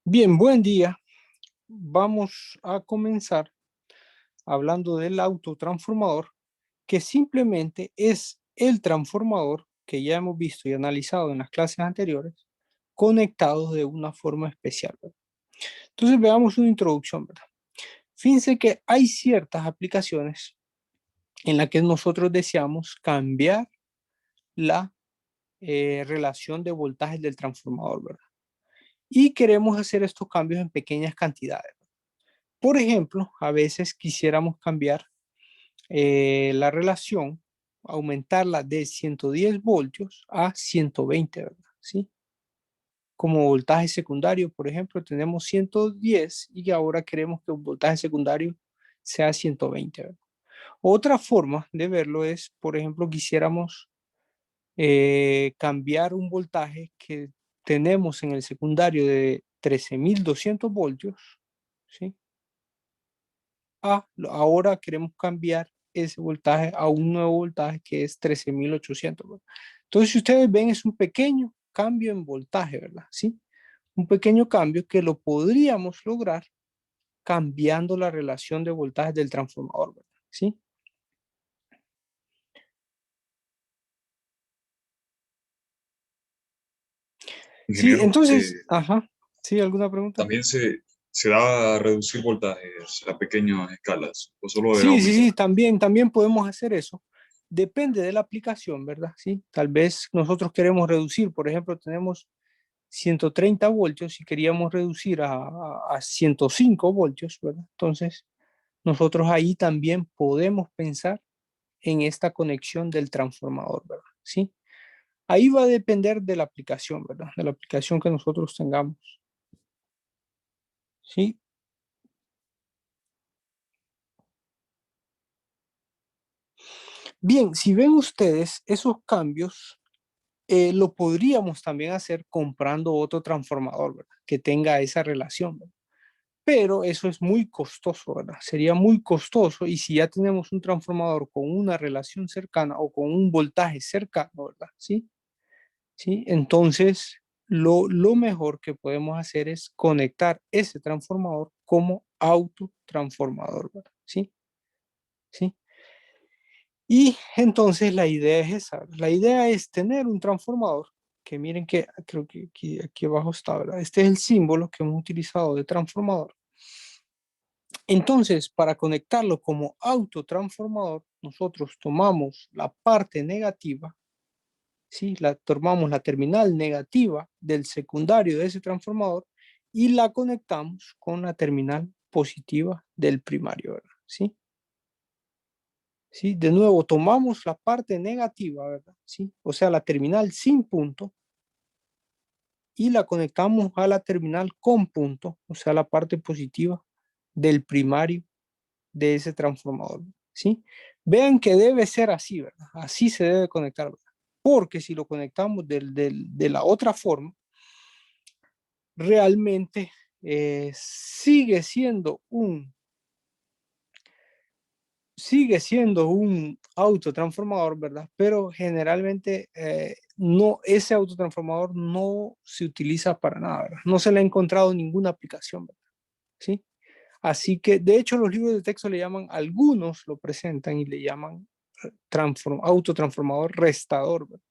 Bien, buen día. Vamos a comenzar hablando del autotransformador, que simplemente es el transformador que ya hemos visto y analizado en las clases anteriores, conectados de una forma especial, ¿verdad? Entonces veamos una introducción, ¿verdad? Fíjense que hay ciertas aplicaciones en las que nosotros deseamos cambiar la relación de voltajes del transformador, ¿verdad? Y queremos hacer estos cambios en pequeñas cantidades. Por ejemplo, a veces quisiéramos cambiar la relación, aumentarla de 110 voltios a 120, ¿verdad? ¿Sí? Como voltaje secundario, por ejemplo, tenemos 110 y ahora queremos que el voltaje secundario sea 120, ¿verdad? Otra forma de verlo es, por ejemplo, quisiéramos cambiar un voltaje que tenemos en el secundario de 13.200 voltios, ¿sí? Ahora queremos cambiar ese voltaje a un nuevo voltaje que es 13.800, ¿verdad? Entonces, si ustedes ven, es un pequeño cambio en voltaje, ¿verdad? ¿Sí? Un pequeño cambio que lo podríamos lograr cambiando la relación de voltaje del transformador, ¿verdad? ¿Sí? Sí, Ingeniero, entonces, ajá, ¿sí? ¿Alguna pregunta? ¿también se da a reducir voltajes a pequeñas escalas o solo de Sí, sí, aumentar? sí, también podemos hacer eso. Depende de la aplicación, ¿verdad? Sí, tal vez nosotros queremos reducir, por ejemplo, tenemos 130 voltios y queríamos reducir a 105 voltios, ¿verdad? Entonces, nosotros ahí también podemos pensar en esta conexión del transformador, ¿verdad? ¿Sí? Ahí va a depender de la aplicación, ¿verdad? De la aplicación que nosotros tengamos, ¿sí? Bien, si ven ustedes esos cambios, lo podríamos también hacer comprando otro transformador, ¿verdad? Que tenga esa relación, ¿verdad? Pero eso es muy costoso, ¿verdad? Sería muy costoso y si ya tenemos un transformador con una relación cercana o con un voltaje cercano, ¿verdad? ¿Sí? ¿Sí? Entonces, lo mejor que podemos hacer es conectar ese transformador como autotransformador, ¿verdad? ¿Sí? ¿Sí? Y entonces la idea es esa, ¿verdad? La idea es tener un transformador que miren que creo que aquí abajo está, ¿verdad? Este es el símbolo que hemos utilizado de transformador. Entonces, para conectarlo como autotransformador, nosotros tomamos la parte negativa, ¿sí? Tomamos la terminal negativa del secundario de ese transformador y la conectamos con la terminal positiva del primario, ¿verdad? ¿Sí? ¿Sí? De nuevo, tomamos la parte negativa, ¿verdad? ¿Sí? O sea, la terminal sin punto y la conectamos a la terminal con punto, o sea, la parte positiva del primario de ese transformador, ¿sí? Vean que debe ser así, ¿verdad? Así se debe conectar, ¿verdad? Porque si lo conectamos de la otra forma, realmente sigue siendo un autotransformador, ¿verdad? Pero generalmente no, ese autotransformador no se utiliza para nada, ¿verdad? No se le ha encontrado ninguna aplicación, ¿verdad? ¿Sí? Así que, de hecho, los libros de texto le llaman, algunos lo presentan y le llaman autotransformador restador, ¿verdad?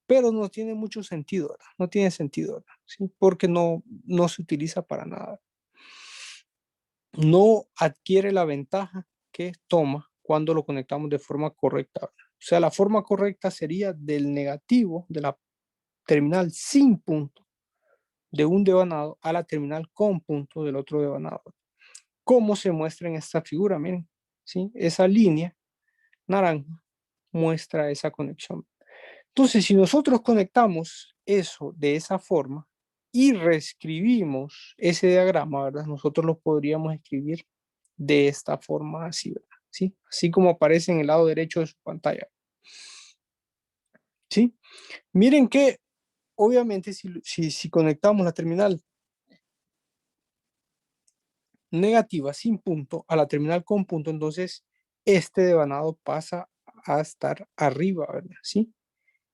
Pero no tiene mucho sentido, ¿verdad? No tiene sentido, ¿verdad? ¿Sí? Porque no se utiliza para nada. No adquiere la ventaja que toma cuando lo conectamos de forma correcta, ¿verdad? O sea, la forma correcta sería del negativo de la terminal sin punto de un devanado a la terminal con punto del otro devanado. Como se muestra en esta figura, miren, ¿sí? Esa línea naranja muestra esa conexión. Entonces, si nosotros conectamos eso de esa forma y reescribimos ese diagrama, ¿verdad? Nosotros lo podríamos escribir de esta forma así, ¿verdad? ¿Sí? Así como aparece en el lado derecho de su pantalla. ¿Sí? Miren que obviamente si conectamos la terminal negativa sin punto a la terminal con punto, entonces este devanado pasa a estar arriba, ¿verdad? ¿Sí?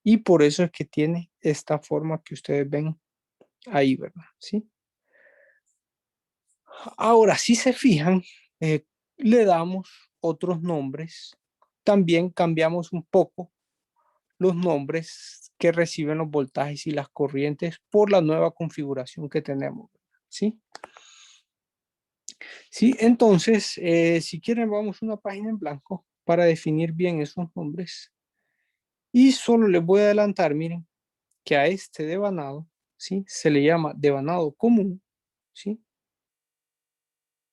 Y por eso es que tiene esta forma que ustedes ven ahí, ¿verdad? ¿Sí? Ahora, si se fijan, le damos otros nombres. También cambiamos un poco los nombres que reciben los voltajes y las corrientes por la nueva configuración que tenemos. ¿Sí? Sí, entonces, si quieren, vamos a una página en blanco para definir bien esos nombres. Y solo les voy a adelantar, miren, que a este devanado, ¿sí? Se le llama devanado común, ¿sí?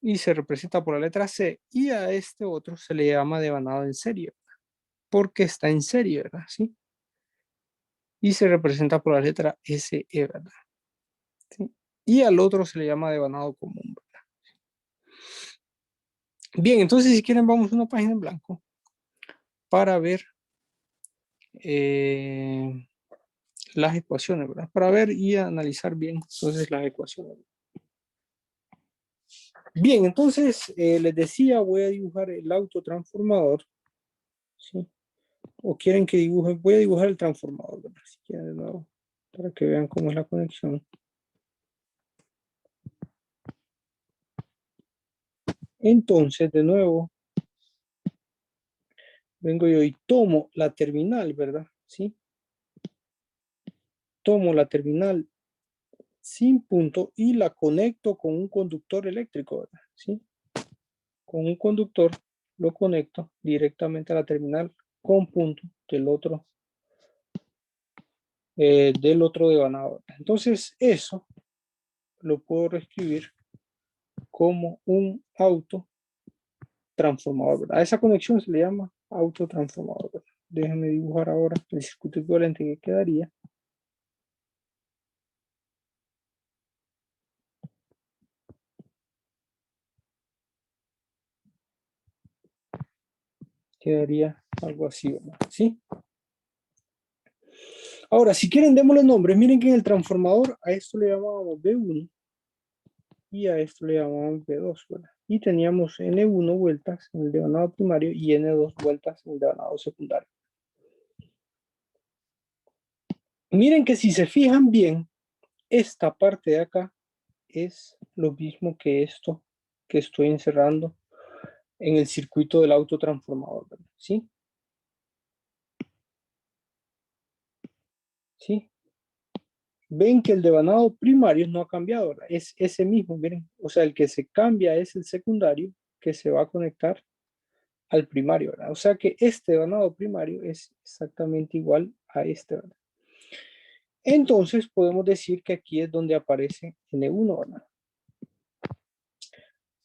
Y se representa por la letra C, y a este otro se le llama devanado en serie, porque está en serie, ¿verdad? ¿Sí? Y se representa por la letra SE, ¿verdad? ¿Sí? Y al otro se le llama devanado común, ¿verdad? Bien, entonces si quieren vamos a una página en blanco para ver eh, las ecuaciones, ¿verdad? Para ver y analizar bien entonces las ecuaciones. Bien, entonces les decía, voy a dibujar el autotransformador, ¿sí? O quieren que dibuje, voy a dibujar el transformador, ¿verdad? Si quieren de nuevo, para que vean cómo es la conexión. Entonces, de nuevo, vengo yo y tomo la terminal, ¿verdad? ¿Sí? Tomo la terminal sin punto y la conecto con un conductor eléctrico, ¿verdad? ¿Sí? Con un conductor lo conecto directamente a la terminal con punto del otro devanado. Entonces, eso lo puedo reescribir como un autotransformador, ¿verdad? A esa conexión se le llama autotransformador, ¿verdad? Déjenme dibujar ahora el circuito equivalente que quedaría. Quedaría algo así, ¿verdad? ¿Sí? Ahora, si quieren, démosle nombres. Miren que en el transformador a esto le llamábamos B1 y a esto le llamábamos B2, ¿verdad? Y teníamos N1 vueltas en el devanado primario y N2 vueltas en el devanado secundario. Miren que si se fijan bien, esta parte de acá es lo mismo que esto que estoy encerrando en el circuito del autotransformador, ¿verdad? ¿Sí? ¿Sí? Ven que el devanado primario no ha cambiado, ¿verdad? Es ese mismo, miren. O sea, el que se cambia es el secundario que se va a conectar al primario, ¿verdad? O sea que este devanado primario es exactamente igual a este, ¿verdad? Entonces podemos decir que aquí es donde aparece N1, ¿verdad?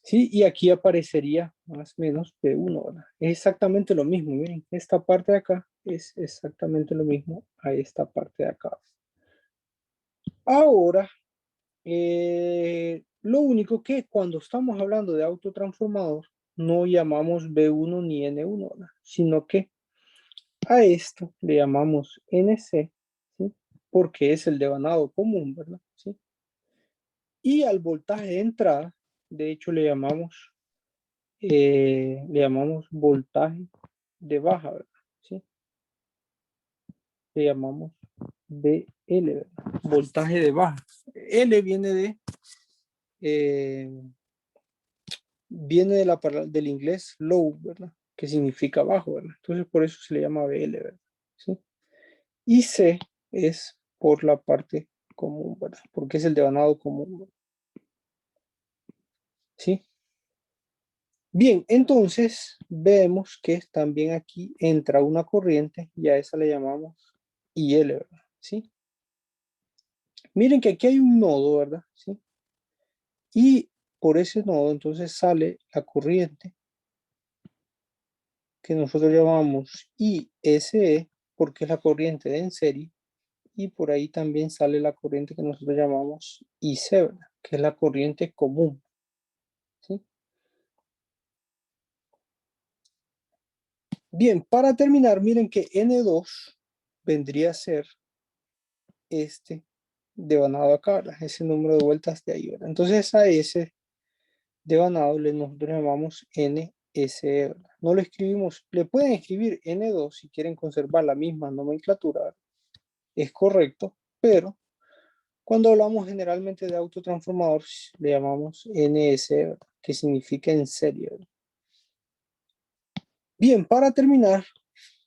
Sí, y aquí aparecería más o menos P1, ¿verdad? Es exactamente lo mismo, miren, esta parte de acá es exactamente lo mismo a esta parte de acá. Ahora, lo único que cuando estamos hablando de autotransformador, no llamamos B1 ni N1, ¿verdad? Sino que a esto le llamamos NC, ¿sí? Porque es el devanado común, ¿verdad? ¿Sí? Y al voltaje de entrada, de hecho le llamamos voltaje de baja, ¿verdad? ¿Sí? Le llamamos BL, ¿verdad? Voltaje de baja. L eh, viene del inglés low, ¿verdad? Que significa bajo, ¿verdad? Entonces por eso se le llama BL, ¿verdad? ¿Sí? Y C es por la parte común, ¿verdad? Porque es el devanado común, ¿verdad? ¿Sí? Bien, entonces vemos que también aquí entra una corriente y a esa le llamamos IL, ¿verdad? ¿Sí? Miren que aquí hay un nodo, ¿verdad? ¿Sí? Y por ese nodo entonces sale la corriente que nosotros llamamos ISE porque es la corriente de en serie y por ahí también sale la corriente que nosotros llamamos IC, ¿verdad? Que es la corriente común, ¿sí? Bien, para terminar, miren que N2 vendría a ser este devanado acá, ¿verdad? Ese número de vueltas de ahí, ¿verdad? Entonces a ese devanado nosotros llamamos NSE, ¿verdad? No lo escribimos, le pueden escribir N2 si quieren conservar la misma nomenclatura, ¿verdad? Es correcto, pero Cuando hablamos generalmente de autotransformador, le llamamos NS, ¿verdad? Que significa en serie, ¿verdad? Bien, para terminar,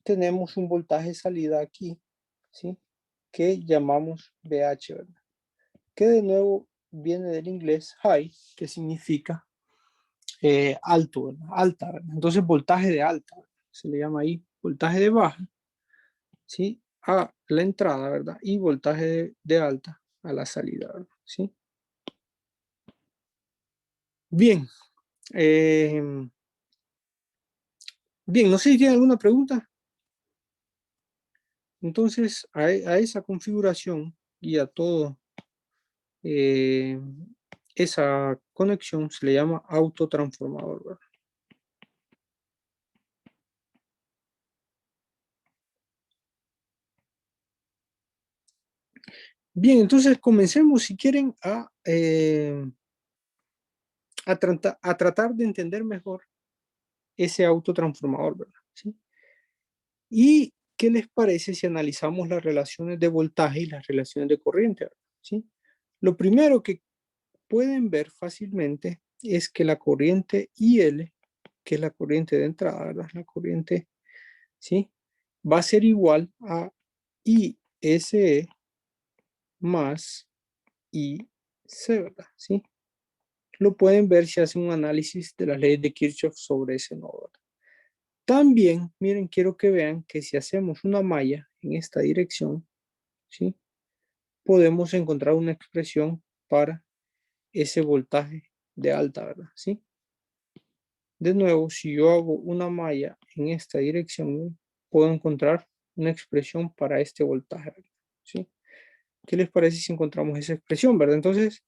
tenemos un voltaje de salida aquí, ¿sí? Que llamamos VH, ¿verdad? Que de nuevo viene del inglés high, que significa alto, ¿verdad? Alta, ¿verdad? Entonces voltaje de alta, ¿verdad? Se le llama ahí voltaje de baja, ¿sí? A la entrada, ¿verdad? Y voltaje de alta a la salida, ¿verdad? ¿Sí? Bien, eh, bien, no sé si tienen alguna pregunta. Entonces, a esa configuración y a todo eh, esa conexión se le llama autotransformador, ¿verdad? Bien, entonces comencemos si quieren a tratar de entender mejor ese autotransformador, ¿verdad? ¿Sí? ¿Y qué les parece si analizamos las relaciones de voltaje y las relaciones de corriente, ¿verdad? ¿Sí? Lo primero que pueden ver fácilmente es que la corriente IL, que es la corriente de entrada, ¿verdad? La corriente, ¿sí? Va a ser igual a ISE más IC, ¿verdad? ¿Sí? Lo pueden ver si hacen un análisis de las leyes de Kirchhoff sobre ese nodo. También, miren, quiero que vean que si hacemos una malla en esta dirección, ¿sí? Podemos encontrar una expresión para ese voltaje de alta, ¿verdad? ¿Sí? De nuevo, si yo hago una malla en esta dirección, puedo encontrar una expresión para este voltaje, ¿verdad? ¿Sí? ¿Qué les parece si encontramos esa expresión, verdad? Entonces,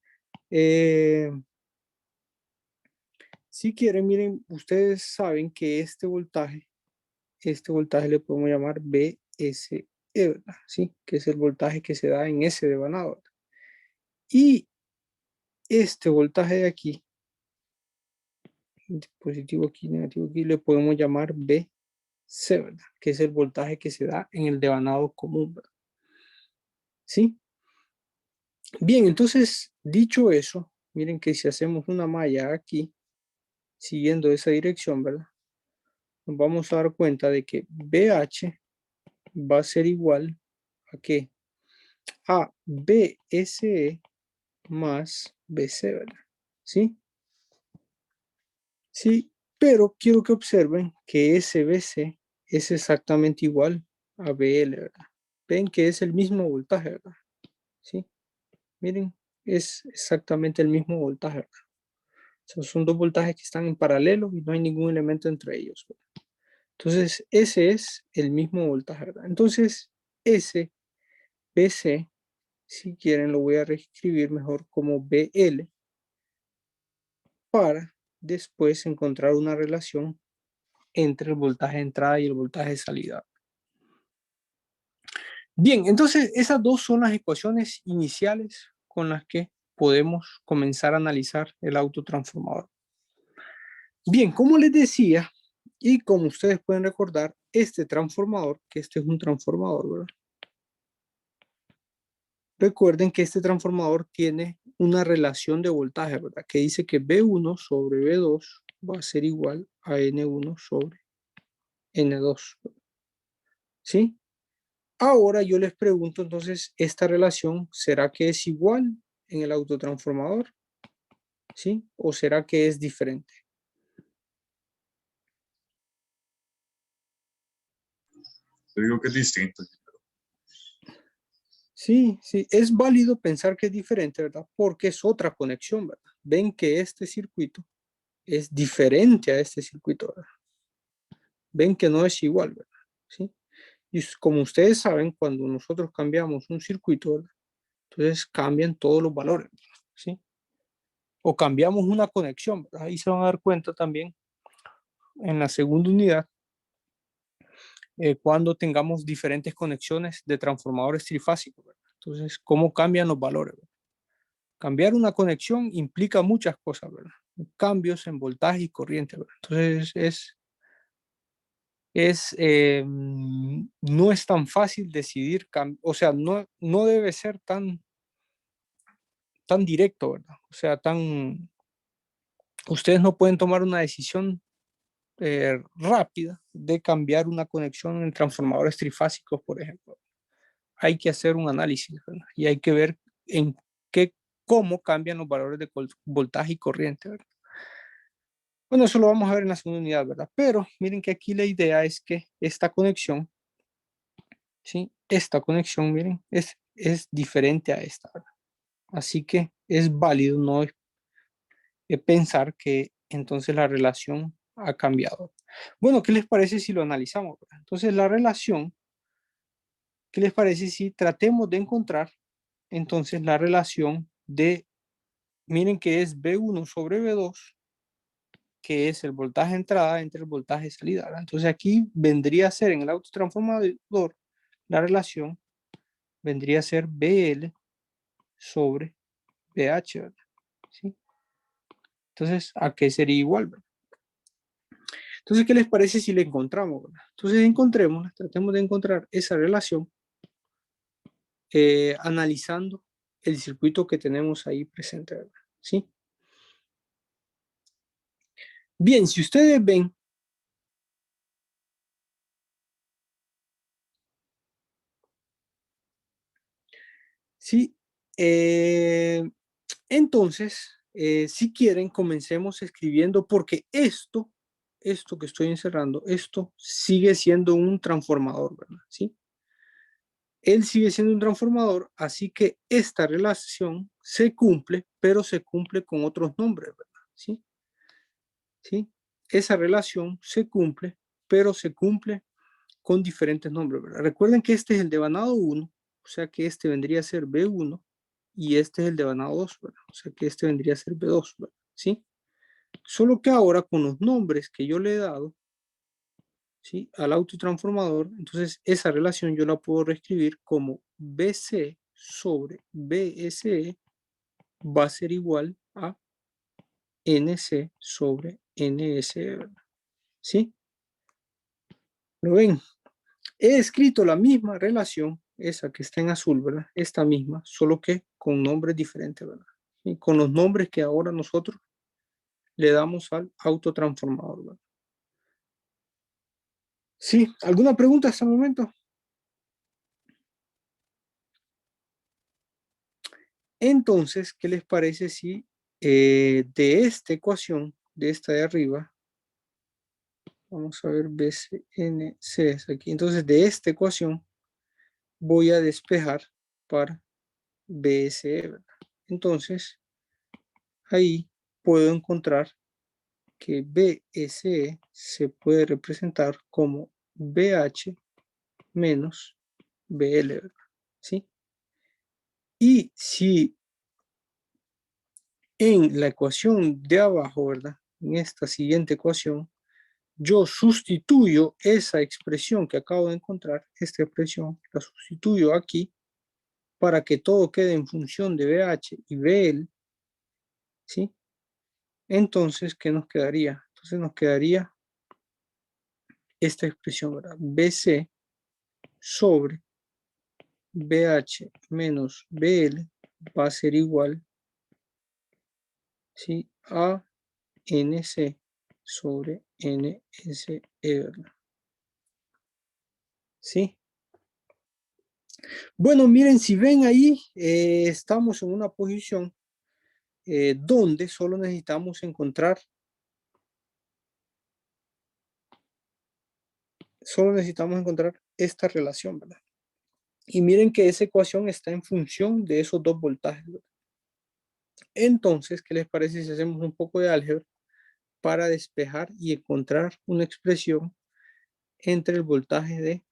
si quieren, miren, ustedes saben que este voltaje le podemos llamar BSE, ¿verdad? ¿Sí? Que es el voltaje que se da en ese devanado, ¿verdad? Y este voltaje de aquí, positivo aquí, negativo aquí, le podemos llamar BC, ¿verdad? Que es el voltaje que se da en el devanado común, ¿verdad? ¿Sí? Bien, entonces, dicho eso, miren que si hacemos una malla aquí, siguiendo esa dirección, ¿verdad? Nos vamos a dar cuenta de que BH va a ser igual a qué? A BSE más BC, ¿verdad? ¿Sí? Sí, pero quiero que observen que ese BC es exactamente igual a BL, ¿verdad? Ven que es el mismo voltaje, ¿verdad? ¿Sí? Miren, es exactamente el mismo voltaje, ¿verdad? O sea, son dos voltajes que están en paralelo y no hay ningún elemento entre ellos, ¿verdad? Entonces, ese es el mismo voltaje, ¿verdad? Entonces, ese BC, si quieren, lo voy a reescribir mejor como BL para después encontrar una relación entre el voltaje de entrada y el voltaje de salida. Bien, entonces esas dos son las ecuaciones iniciales con las que podemos comenzar a analizar el autotransformador. Bien, como les decía, y como ustedes pueden recordar, este transformador, que este es un transformador, ¿verdad? Recuerden que este transformador tiene una relación de voltaje, ¿verdad? Que dice que B1 sobre B2 va a ser igual a N1 sobre N2, ¿sí? Ahora yo les pregunto entonces, ¿esta relación será que es igual en el autotransformador? ¿Sí? ¿O será que es diferente? Te digo que es distinto. Sí, sí, es válido pensar que es diferente, ¿verdad? Porque es otra conexión, ¿verdad? Ven que este circuito es diferente a este circuito, ¿verdad? Ven que no es igual, ¿verdad? ¿Sí? Y como ustedes saben, cuando nosotros cambiamos un circuito, ¿verdad? Entonces cambian todos los valores, ¿sí? O cambiamos una conexión, ¿verdad? Ahí se van a dar cuenta también en la segunda unidad cuando tengamos diferentes conexiones de transformadores trifásicos, ¿verdad? Entonces, ¿cómo cambian los valores? ¿Verdad? Cambiar una conexión implica muchas cosas, ¿verdad? Cambios en voltaje y corriente, ¿verdad? Entonces, no es tan fácil decidir, o sea, no debe ser tan tan directo, ¿verdad? O sea, ustedes no pueden tomar una decisión rápida de cambiar una conexión en transformadores trifásicos, por ejemplo. Hay que hacer un análisis, ¿verdad? Y hay que ver en cómo cambian los valores de voltaje y corriente, ¿verdad? Bueno, eso lo vamos a ver en la segunda unidad, ¿verdad? Pero miren que aquí la idea es que esta conexión, ¿sí? Esta conexión, miren, es diferente a esta, ¿verdad? Así que es válido no pensar que entonces la relación ha cambiado. Bueno, ¿qué les parece si lo analizamos, ¿verdad? Entonces la relación, ¿qué les parece si tratemos de encontrar entonces la relación de, miren que es B1 sobre B2, que es el voltaje de entrada entre el voltaje de salida, ¿verdad? Entonces aquí vendría a ser en el autotransformador, la relación vendría a ser BL sobre BH, ¿verdad? ¿Sí? Entonces, ¿a qué sería igual, ¿verdad? Entonces, ¿qué les parece si le encontramos, ¿verdad? Entonces, encontremos, tratemos de encontrar esa relación analizando el circuito que tenemos ahí presente, ¿verdad? ¿Sí? Bien, si ustedes ven, ¿sí? Entonces, si quieren, comencemos escribiendo porque esto que estoy encerrando, esto sigue siendo un transformador, ¿verdad? ¿Sí? Él sigue siendo un transformador, así que esta relación se cumple, pero se cumple con otros nombres, ¿verdad? ¿Sí? ¿Sí? Esa relación se cumple, pero se cumple con diferentes nombres, ¿verdad? Recuerden que este es el devanado 1, o sea que este vendría a ser B1 y este es el devanado 2, ¿verdad? O sea que este vendría a ser B2, ¿verdad? ¿Sí? Solo que ahora con los nombres que yo le he dado, ¿sí? Al autotransformador, entonces esa relación yo la puedo reescribir como BC sobre BSE va a ser igual a NC sobre NSE, ¿verdad? ¿Sí? ¿Lo ven? He escrito la misma relación, esa que está en azul, ¿verdad? Esta misma, solo que con nombres diferentes, ¿verdad? Y con los nombres que ahora nosotros le damos al autotransformador, ¿verdad? ¿Sí? ¿Alguna pregunta hasta el momento? Entonces, ¿qué les parece si de esta ecuación, de esta de arriba, vamos a ver BCNC es aquí, entonces de esta ecuación voy a despejar para BSE, ¿verdad? Entonces, ahí puedo encontrar que BSE se puede representar como BH menos BL, ¿verdad? ¿Sí? Y si en la ecuación de abajo, ¿verdad? En esta siguiente ecuación, yo sustituyo esa expresión que acabo de encontrar, esta expresión, la sustituyo aquí para que todo quede en función de BH y BL, ¿sí? Entonces, ¿qué nos quedaría? Entonces nos quedaría esta expresión, ¿verdad? BC sobre BH menos BL va a ser igual, ¿sí? A NC sobre NSE, ¿verdad? ¿Sí? Bueno, miren, si ven ahí, estamos en una posición donde solo necesitamos encontrar esta relación, ¿verdad? Y miren que esa ecuación está en función de esos dos voltajes, ¿verdad? Entonces, ¿qué les parece si hacemos un poco de álgebra para despejar y encontrar una expresión entre el voltaje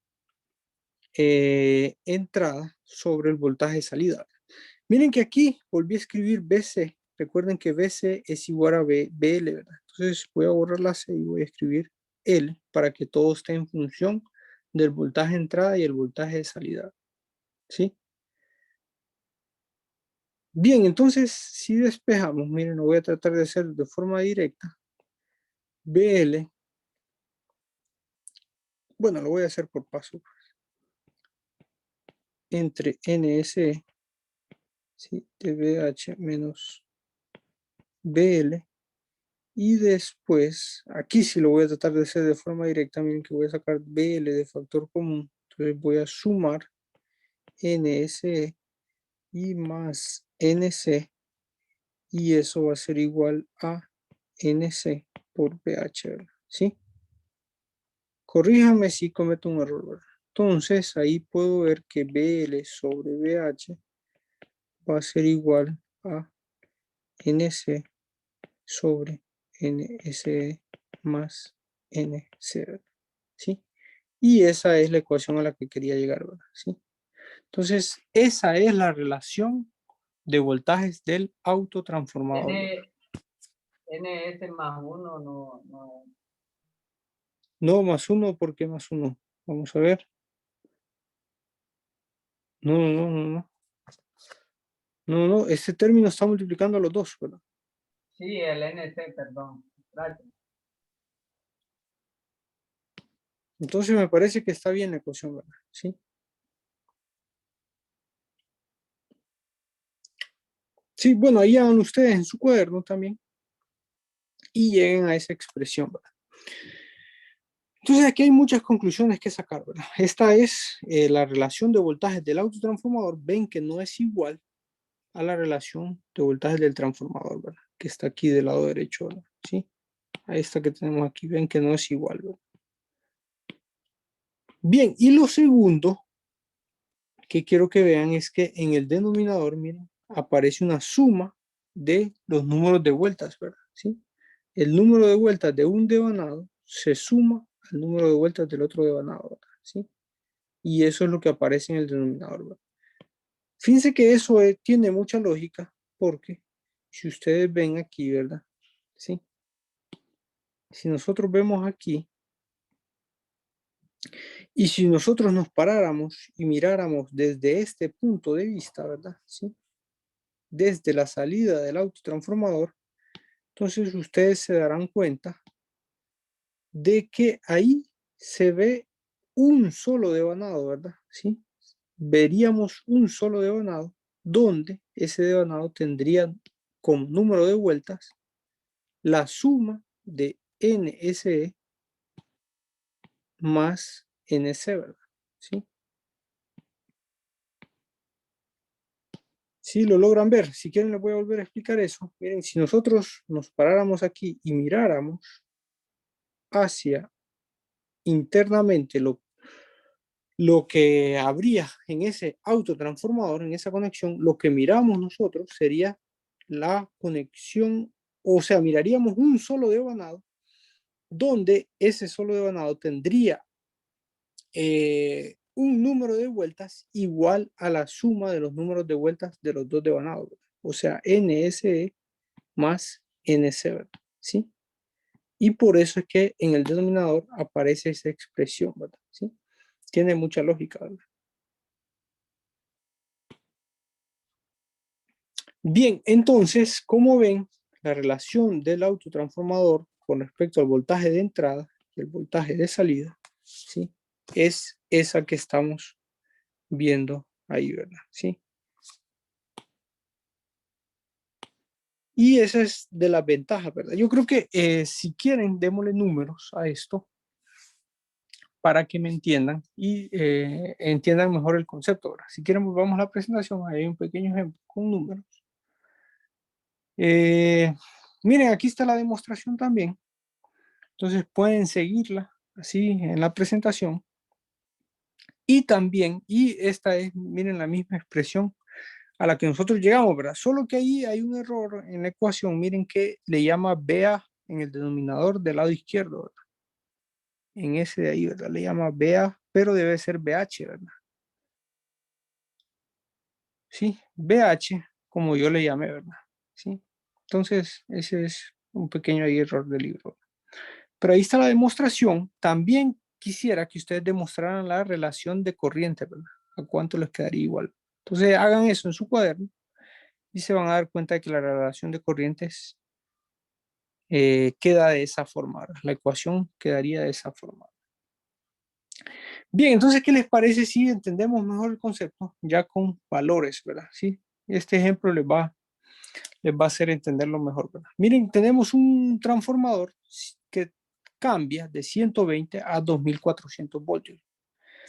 de entrada sobre el voltaje de salida? Miren que aquí volví a escribir BC. Recuerden que BC es igual a BL, ¿verdad? Entonces voy a borrar la C y voy a escribir L para que todo esté en función del voltaje de entrada y el voltaje de salida. ¿Sí? Bien, entonces si despejamos, miren, lo voy a tratar de hacer de forma directa. BL, bueno, lo voy a hacer por paso. Entre NSE ¿sí? De BH menos BL. Y después, aquí sí lo voy a tratar de hacer de forma directa. Miren que voy a sacar BL de factor común. Entonces voy a sumar NSE y más NC. Y eso va a ser igual a NC por BH, ¿verdad? ¿Sí? Corríjame si cometo un error, ¿verdad? Entonces ahí puedo ver que BL sobre BH va a ser igual a NC sobre NSE más NC, ¿verdad? ¿Sí? Y esa es la ecuación a la que quería llegar, ¿verdad? ¿Sí? Entonces, esa es la relación de voltajes del autotransformador, ¿verdad? NS más uno no. No más uno, ¿por qué más uno? Vamos a ver. No, no, no, no, no. No, no, ese término está multiplicando a los dos, ¿verdad? Sí, el NC, perdón. Gracias. Entonces me parece que está bien la ecuación, ¿verdad? Sí. Sí, bueno, ahí hagan ustedes en su cuaderno también y lleguen a esa expresión, ¿verdad? Entonces aquí hay muchas conclusiones que sacar, ¿verdad? Esta es la relación de voltajes del autotransformador. Ven que no es igual a la relación de voltajes del transformador, ¿verdad? Que está aquí del lado derecho, ¿verdad? ¿Sí? A esta que tenemos aquí, ven que no es igual, ¿verdad? Bien, y lo segundo que quiero que vean es que en el denominador, miren, aparece una suma de los números de vueltas, ¿verdad? ¿Sí? El número de vueltas de un devanado se suma al número de vueltas del otro devanado, ¿verdad? ¿Sí? Y eso es lo que aparece en el denominador, ¿verdad? Fíjense que eso tiene mucha lógica porque si ustedes ven aquí, ¿verdad? ¿Sí? Si nosotros vemos aquí y si nosotros nos paráramos y miráramos desde este punto de vista, ¿verdad? ¿Sí? Desde la salida del autotransformador, entonces ustedes se darán cuenta de que ahí se ve un solo devanado, ¿verdad? ¿Sí? Veríamos un solo devanado donde ese devanado tendría como número de vueltas la suma de NSE más NC, ¿verdad? ¿Sí? Sí, lo logran ver. Si quieren, les voy a volver a explicar eso. Miren, si nosotros nos paráramos aquí y miráramos hacia internamente lo que habría en ese autotransformador, en esa conexión, lo que miramos nosotros sería la conexión, o sea, miraríamos un solo devanado, donde ese solo devanado tendría un número de vueltas igual a la suma de los números de vueltas de los dos devanados, ¿verdad? O sea, NSE más NC, ¿verdad? ¿Sí? Y por eso es que en el denominador aparece esa expresión, ¿verdad? ¿Sí? Tiene mucha lógica, ¿verdad? Bien, entonces, como ven, la relación del autotransformador con respecto al voltaje de entrada y el voltaje de salida, ¿sí? Es esa que estamos viendo ahí, ¿verdad? ¿Sí? Y esa es de las ventajas, ¿verdad? Yo creo que si quieren, démosle números a esto para que me entiendan y entiendan mejor el concepto, ¿verdad? Si quieren, volvamos a la presentación, ahí hay un pequeño ejemplo con números. Miren, aquí está la demostración también. Entonces pueden seguirla así en la presentación. Y también, y esta es, miren, la misma expresión a la que nosotros llegamos, ¿verdad? Solo que ahí hay un error en la ecuación, miren que le llama BA en el denominador del lado izquierdo, ¿verdad? En ese de ahí, ¿verdad? Le llama BA, pero debe ser BH, ¿verdad? Sí, BH, como yo le llamé, ¿verdad? Sí. Entonces, ese es un pequeño ahí error del libro. Pero ahí está la demostración. También quisiera que ustedes demostraran la relación de corriente, ¿verdad? A cuánto les quedaría igual. Entonces hagan eso en su cuaderno y se van a dar cuenta de que la relación de corrientes queda de esa forma, ¿verdad? La ecuación quedaría de esa forma. Bien, entonces, ¿qué les parece si entendemos mejor el concepto ya con valores, ¿verdad? ¿Sí? Este ejemplo les va a hacer entenderlo mejor, ¿verdad? Miren, tenemos un transformador que cambia de 120 a 2400 voltios.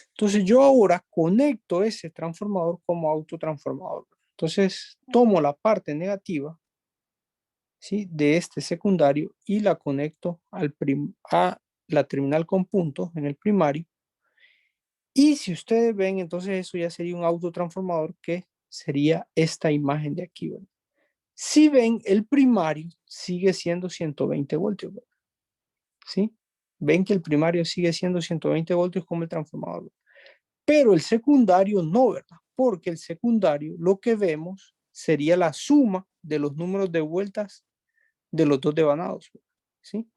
Entonces yo ahora conecto ese transformador como autotransformador. Entonces tomo la parte negativa, ¿sí?, de este secundario y la conecto a la terminal con punto en el primario. Y si ustedes ven, entonces eso ya sería un autotransformador que sería esta imagen de aquí, ¿verdad? Si ven, el primario sigue siendo 120 voltios, ¿verdad? ¿Sí? Ven que el primario sigue siendo 120 voltios como el transformador, ¿verdad? Pero el secundario no, ¿verdad? Porque el secundario lo que vemos sería la suma de los números de vueltas de los dos devanados, ¿verdad? ¿Sí?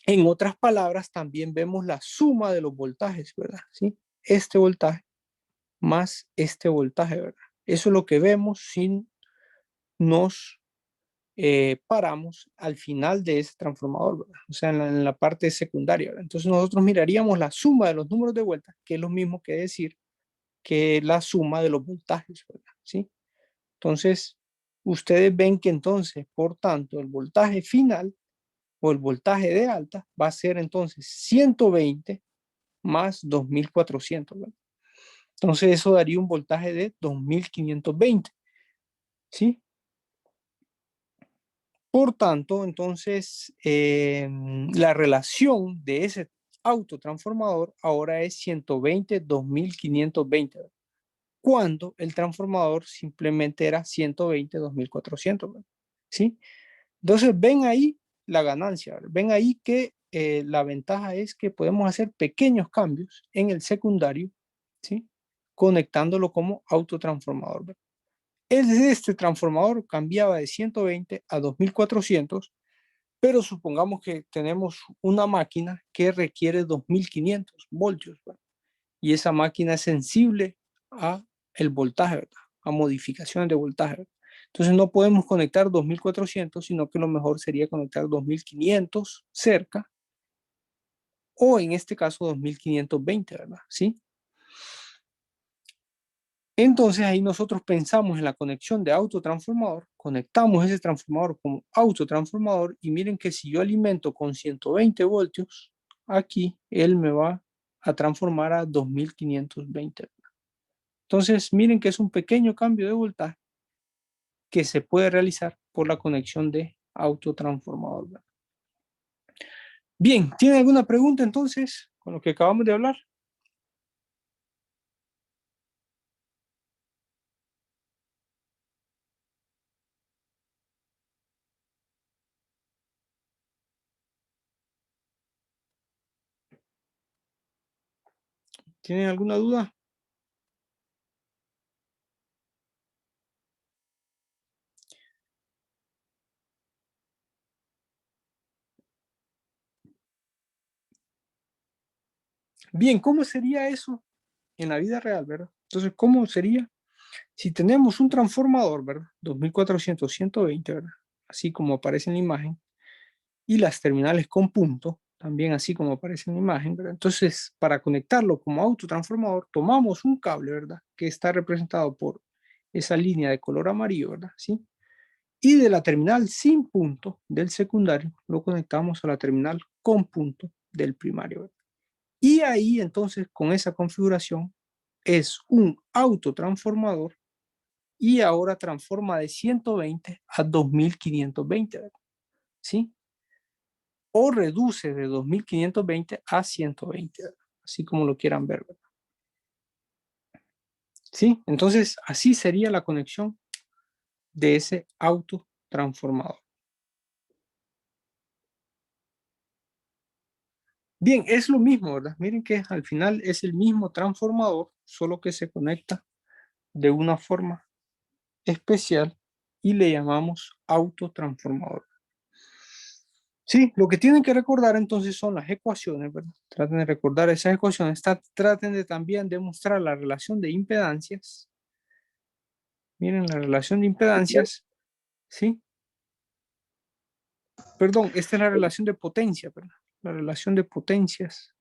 En otras palabras, también vemos la suma de los voltajes, ¿verdad? ¿Sí? Este voltaje más este voltaje, ¿verdad? Eso es lo que vemos si nos paramos al final de ese transformador, ¿verdad? O sea, en la parte secundaria, ¿verdad? Entonces nosotros miraríamos la suma de los números de vuelta, que es lo mismo que decir que la suma de los voltajes, ¿verdad? ¿Sí? Entonces, ustedes ven que entonces, por tanto, el voltaje final o el voltaje de alta va a ser entonces 120 más 2400, ¿verdad? Entonces eso daría un voltaje de 2520, ¿sí? Por tanto, entonces la relación de ese autotransformador ahora es 120, 2520, ¿verdad? Cuando el transformador simplemente era 120, 2400, ¿verdad? ¿Sí? Entonces ven ahí la ganancia, ¿verdad? Ven ahí que la ventaja es que podemos hacer pequeños cambios en el secundario, ¿sí?, conectándolo como autotransformador, ¿verdad? Este transformador cambiaba de 120 a 2400, pero supongamos que tenemos una máquina que requiere 2500 voltios, ¿verdad? Y esa máquina es sensible a el voltaje, ¿verdad?, a modificaciones de voltaje, ¿verdad? Entonces no podemos conectar 2400, sino que lo mejor sería conectar 2500 cerca, o en este caso 2520, ¿verdad? ¿Sí? Entonces ahí nosotros pensamos en la conexión de autotransformador, conectamos ese transformador como autotransformador y miren que si yo alimento con 120 voltios, aquí él me va a transformar a 2520. Entonces miren que es un pequeño cambio de voltaje que se puede realizar por la conexión de autotransformador, ¿verdad? Bien, ¿tiene alguna pregunta entonces con lo que acabamos de hablar? ¿Tienen alguna duda? Bien, ¿cómo sería eso en la vida real, verdad? Entonces, ¿cómo sería si tenemos un transformador, verdad? 2400, 120, ¿verdad? Así como aparece en la imagen, y las terminales con punto, también así como aparece en la imagen, ¿verdad? Entonces, para conectarlo como autotransformador, tomamos un cable, ¿verdad?, que está representado por esa línea de color amarillo, ¿verdad? ¿Sí? Y de la terminal sin punto del secundario, lo conectamos a la terminal con punto del primario, ¿verdad? Y ahí entonces con esa configuración es un autotransformador y ahora transforma de 120 a 2520, ¿verdad? ¿Sí? O reduce de 2520 a 120, ¿verdad? Así como lo quieran ver, ¿verdad? ¿Sí? Entonces así sería la conexión de ese autotransformador. Bien, es lo mismo, ¿verdad? Miren que al final es el mismo transformador, solo que se conecta de una forma especial y le llamamos autotransformador. Sí, lo que tienen que recordar entonces son las ecuaciones, ¿verdad? Traten de recordar esas ecuaciones, traten de también demostrar la relación de impedancias. Miren la relación de impedancias, ¿sí? Perdón, esta es la relación de potencia, ¿verdad? La relación de potencias.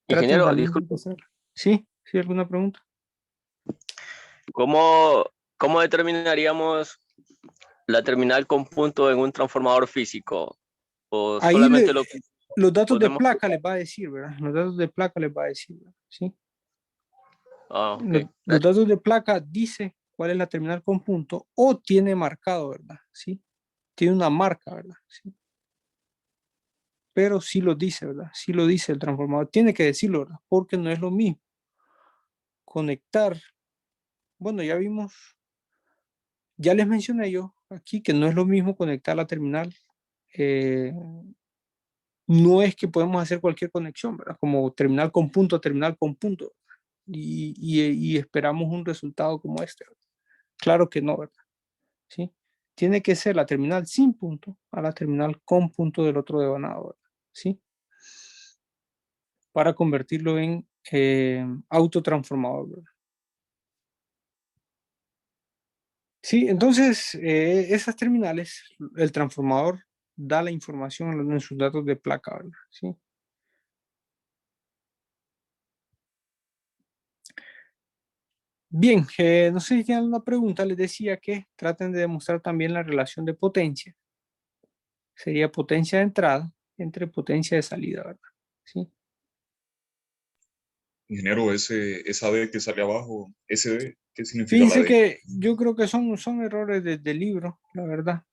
Traten Ingeniero, también de disculpe, demostrarla. ¿Sí? ¿Sí? ¿Alguna pregunta? ¿cómo ¿Cómo determinaríamos la terminal con punto en un transformador físico? ¿O Ahí solamente los datos de podemos- placa les va a decir, ¿verdad? Los datos de placa les va a decir, ¿verdad? ¿Sí? ok. Los datos de placa dice cuál es la terminal con punto o tiene marcado, ¿verdad? ¿Sí? Tiene una marca, ¿verdad? ¿Sí? Pero sí lo dice, ¿verdad? Sí lo dice el transformador. Tiene que decirlo, ¿verdad? Porque no es lo mismo conectar. Bueno, ya vimos, ya les mencioné yo aquí que no es lo mismo conectar la terminal. No es que podemos hacer cualquier conexión, ¿verdad? Como terminal con punto a terminal con punto. Y esperamos un resultado como este, ¿verdad? Claro que no, ¿verdad? ¿Sí? Tiene que ser la terminal sin punto a la terminal con punto del otro devanado, ¿verdad? ¿Sí? Para convertirlo en autotransformador, ¿verdad? Sí, entonces esas terminales, el transformador da la información en sus datos de placa, ¿verdad? ¿Sí? Bien, no sé si tienen una pregunta, les decía que traten de demostrar también la relación de potencia. Sería potencia de entrada entre potencia de salida, ¿verdad? ¿Sí? Ingeniero, esa D que sale abajo, SD, ¿qué significa la Fíjense D? que yo creo que son errores del libro, la verdad.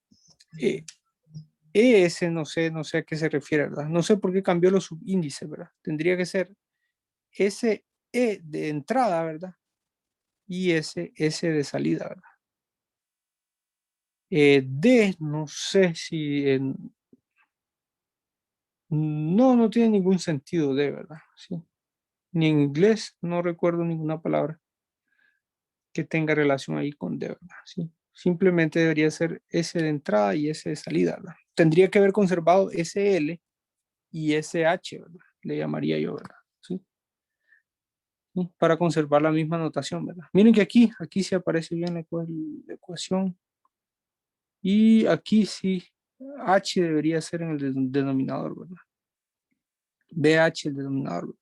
ES no sé a qué se refiere, ¿verdad? No sé por qué cambió los subíndices, ¿verdad? Tendría que ser SE de entrada, ¿verdad? Y S de salida, ¿verdad? D, no sé si no tiene ningún sentido D, ¿verdad? Sí. Ni en inglés no recuerdo ninguna palabra que tenga relación ahí con D, ¿verdad? Sí. Simplemente debería ser S de entrada y S de salida, ¿verdad? Tendría que haber conservado SL y SH, ¿verdad? Le llamaría yo, ¿verdad? Sí. ¿Sí? Para conservar la misma notación, ¿verdad? Miren que aquí sí aparece bien la ecuación. Y aquí sí, H debería ser en el denominador, ¿verdad? BH el denominador, ¿verdad?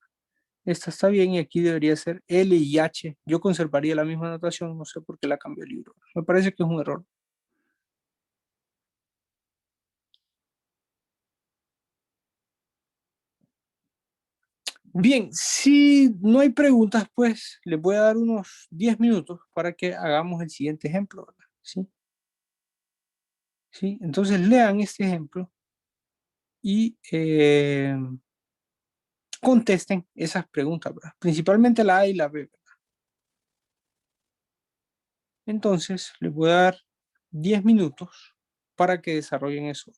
Esta está bien y aquí debería ser L y H. Yo conservaría la misma notación, no sé por qué la cambió el libro. Me parece que es un error. Bien, si no hay preguntas, pues les voy a dar unos 10 minutos para que hagamos el siguiente ejemplo, ¿verdad? ¿Sí? ¿Sí? Entonces lean este ejemplo y contesten esas preguntas, ¿verdad? Principalmente la A y la B, ¿verdad? Entonces les voy a dar 10 minutos para que desarrollen eso.